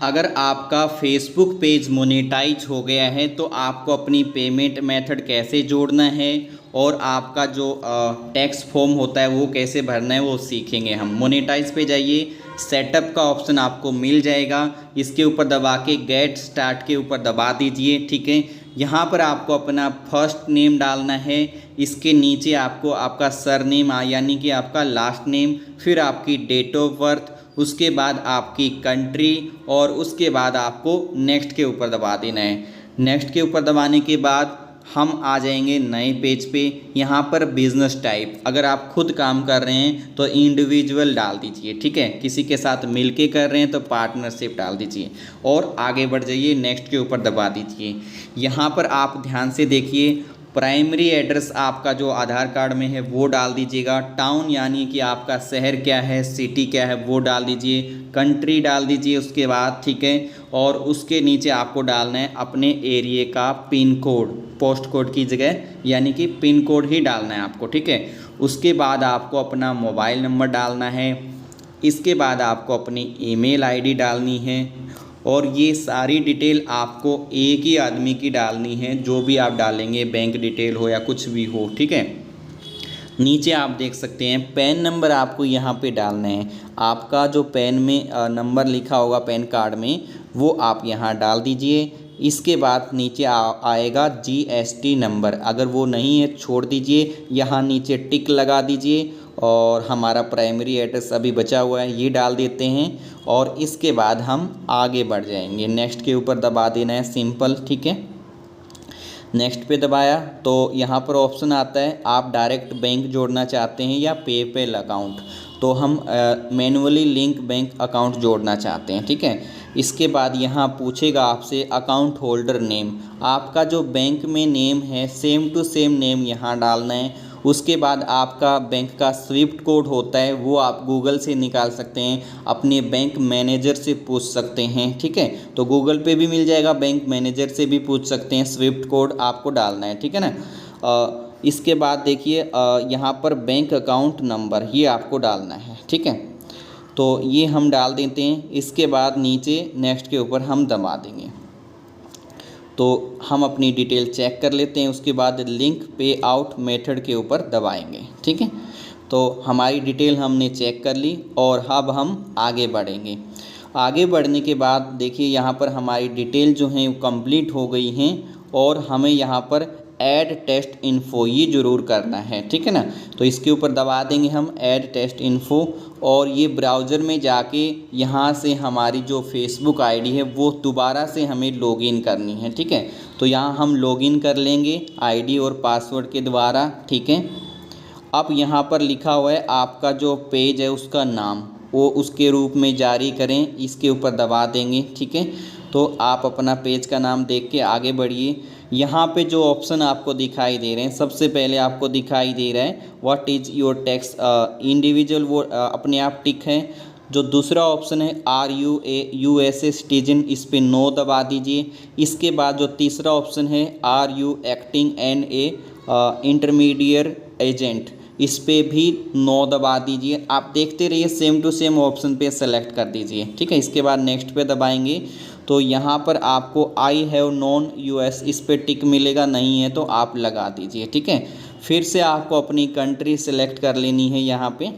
अगर आपका Facebook page monetise हो गया है तो आपको अपनी पेमेंट मेथड कैसे जोड़ना है और आपका जो टैक्स फॉर्म होता है वो कैसे भरना है वो सीखेंगे हम। मोनेटाइज पे जाइए, सेटअप का ऑप्शन आपको मिल जाएगा, इसके ऊपर दबा के गेट स्टार्ट के ऊपर दबा दीजिए। ठीक है, यहाँ पर आपको अपना फर्स्ट नेम डालना है, इसके नीचे आपको आपका सरनेम यानी कि आपका लास्ट नेम, फिर आपकी डेट ऑफ बर्थ, उसके बाद आपकी कंट्री और उसके बाद आपको नेक्स्ट के ऊपर दबा देना है। नेक्स्ट के ऊपर दबाने के बाद हम आ जाएंगे नए पेज पे। यहाँ पर बिजनेस टाइप, अगर आप खुद काम कर रहे हैं तो इंडिविजुअल डाल दीजिए। ठीक है, किसी के साथ मिलके कर रहे हैं तो पार्टनरशिप डाल दीजिए और आगे बढ़ जाइए, नेक्स्ट के ऊपर दबा दीजिए। यहाँ पर आप ध्यान से देखिए, प्राइमरी एड्रेस आपका जो आधार कार्ड में है वो डाल दीजिएगा। टाउन यानी कि आपका शहर क्या है, सिटी क्या है वो डाल दीजिए। कंट्री डाल दीजिए उसके बाद। ठीक है, और उसके नीचे आपको डालना है अपने एरिया का पिन कोड, पोस्ट कोड की जगह यानी कि पिन कोड ही डालना है आपको। ठीक है, उसके बाद आपको अपना मोबाइल नंबर डालना है, इसके बाद आपको अपनी ईमेल आईडी डालनी है और ये सारी डिटेल आपको एक ही आदमी की डालनी है, जो भी आप डालेंगे, बैंक डिटेल हो या कुछ भी हो। ठीक है, नीचे आप देख सकते हैं पैन नंबर आपको यहाँ पे डालना है। आपका जो पैन में नंबर लिखा होगा पैन कार्ड में वो आप यहाँ डाल दीजिए। इसके बाद नीचे आएगा जीएसटी नंबर, अगर वो नहीं है छोड़ दीजिए, यहाँ नीचे टिक लगा दीजिए और हमारा प्राइमरी एड्रेस अभी बचा हुआ है ये डाल देते हैं और इसके बाद हम आगे बढ़ जाएंगे। नेक्स्ट के ऊपर दबा देना है, सिंपल। ठीक है, नेक्स्ट पे दबाया तो यहाँ पर ऑप्शन आता है आप डायरेक्ट बैंक जोड़ना चाहते हैं या पेपैल अकाउंट, तो हम मैनुअली लिंक बैंक अकाउंट जोड़ना चाहते हैं। ठीक है, इसके बाद यहाँ पूछेगा आपसे अकाउंट होल्डर नेम, आपका जो बैंक में नेम है सेम टू सेम नेम यहाँ डालना है। उसके बाद आपका बैंक का स्विफ्ट कोड होता है वो आप गूगल से निकाल सकते हैं, अपने बैंक मैनेजर से पूछ सकते हैं। ठीक है, तो गूगल पे भी मिल जाएगा, बैंक मैनेजर से भी पूछ सकते हैं, स्विफ्ट कोड आपको डालना है। ठीक है ना, इसके बाद देखिए यहाँ पर बैंक अकाउंट नंबर ये आपको डालना है। ठीक है, तो ये हम डाल देते हैं। इसके बाद नीचे नेक्स्ट के ऊपर हम दबा देंगे तो हम अपनी डिटेल चेक कर लेते हैं। उसके बाद लिंक पे आउट मेथड के ऊपर दबाएंगे। ठीक है, तो हमारी डिटेल हमने चेक कर ली और अब हम आगे बढ़ेंगे। आगे बढ़ने के बाद देखिए यहाँ पर हमारी डिटेल जो हैं कंप्लीट हो गई हैं और हमें यहाँ पर ऐड टेस्ट इन्फो ये ज़रूर करना है। ठीक है ना, तो इसके ऊपर दबा देंगे हम ऐड टेस्ट इन्फो और ये ब्राउज़र में जाके यहाँ से हमारी जो फेसबुक आईडी है वो दोबारा से हमें लॉगिन करनी है। ठीक है, तो यहाँ हम लॉगिन कर लेंगे आईडी और पासवर्ड के द्वारा। ठीक है, अब यहाँ पर लिखा हुआ है आपका जो पेज है उसका नाम वो उसके रूप में जारी करें, इसके ऊपर दबा देंगे। ठीक है, तो आप अपना पेज का नाम देख के आगे बढ़िए। यहाँ पे जो ऑप्शन आपको दिखाई दे रहे हैं, सबसे पहले आपको दिखाई दे रहा है what is your tax individual, वो अपने आप टिक है। जो दूसरा ऑप्शन है are you a USA citizen, इस पर नो दबा दीजिए। इसके बाद जो तीसरा ऑप्शन है are you acting an a intermediate agent, इस पे भी नो दबा दीजिए। आप देखते रहिए, सेम टू सेम ऑप्शन पे सेलेक्ट कर दीजिए। ठीक है, इसके बाद नेक्स्ट पे दबाएंगे तो यहाँ पर आपको आई हैव नॉन US इस पे टिक मिलेगा, नहीं है तो आप लगा दीजिए। ठीक है, फिर से आपको अपनी कंट्री सेलेक्ट कर लेनी है यहाँ पे,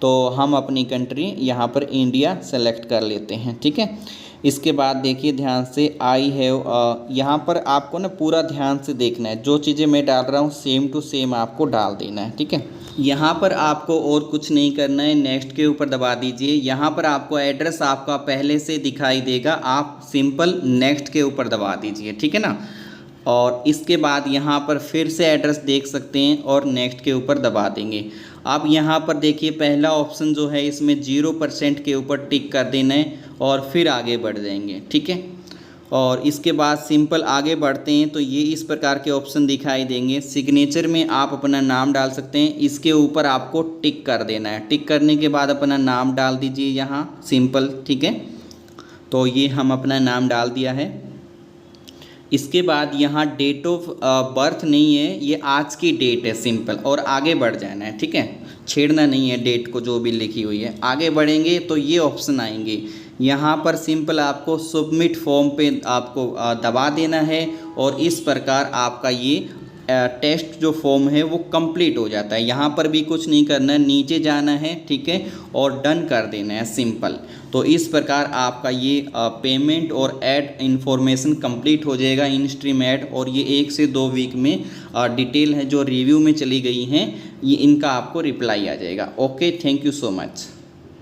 तो हम अपनी कंट्री यहाँ पर इंडिया सेलेक्ट कर लेते हैं। ठीक है, इसके बाद देखिए ध्यान से आई हैव, यहाँ पर आपको ना पूरा ध्यान से देखना है, जो चीज़ें मैं डाल रहा हूँ सेम टू सेम आपको डाल देना है। ठीक है, यहाँ पर आपको और कुछ नहीं करना है, नेक्स्ट के ऊपर दबा दीजिए। यहाँ पर आपको एड्रेस आपका पहले से दिखाई देगा, आप सिंपल नेक्स्ट के ऊपर दबा दीजिए। ठीक है ना, और इसके बाद यहाँ पर फिर से एड्रेस देख सकते हैं और नेक्स्ट के ऊपर दबा देंगे। अब यहाँ पर देखिए पहला ऑप्शन जो है इसमें 0% के ऊपर टिक कर देना है और फिर आगे बढ़ जाएंगे। ठीक है, और इसके बाद सिंपल आगे बढ़ते हैं तो ये इस प्रकार के ऑप्शन दिखाई देंगे। सिग्नेचर में आप अपना नाम डाल सकते हैं, इसके ऊपर आपको टिक कर देना है। टिक करने के बाद अपना नाम डाल दीजिए यहाँ, सिंपल। ठीक है, तो ये हम अपना नाम डाल दिया है। इसके बाद यहाँ डेट ऑफ बर्थ नहीं है, ये आज की डेट है सिंपल, और आगे बढ़ जाना है। ठीक है, छेड़ना नहीं है डेट को जो भी लिखी हुई है। आगे बढ़ेंगे तो ये ऑप्शन आएंगे, यहाँ पर सिंपल आपको सबमिट फॉर्म पे आपको दबा देना है और इस प्रकार आपका ये टेस्ट जो फॉर्म है वो कंप्लीट हो जाता है। यहाँ पर भी कुछ नहीं करना है, नीचे जाना है, ठीक है, और डन कर देना है, सिंपल। तो इस प्रकार आपका ये पेमेंट और ऐड इन्फॉर्मेशन कंप्लीट हो जाएगा इन स्ट्रीम ऐड, और ये 1 से 2 वीक में डिटेल है जो रिव्यू में चली गई हैं ये इनका आपको रिप्लाई आ जाएगा। Okay, thank you so much.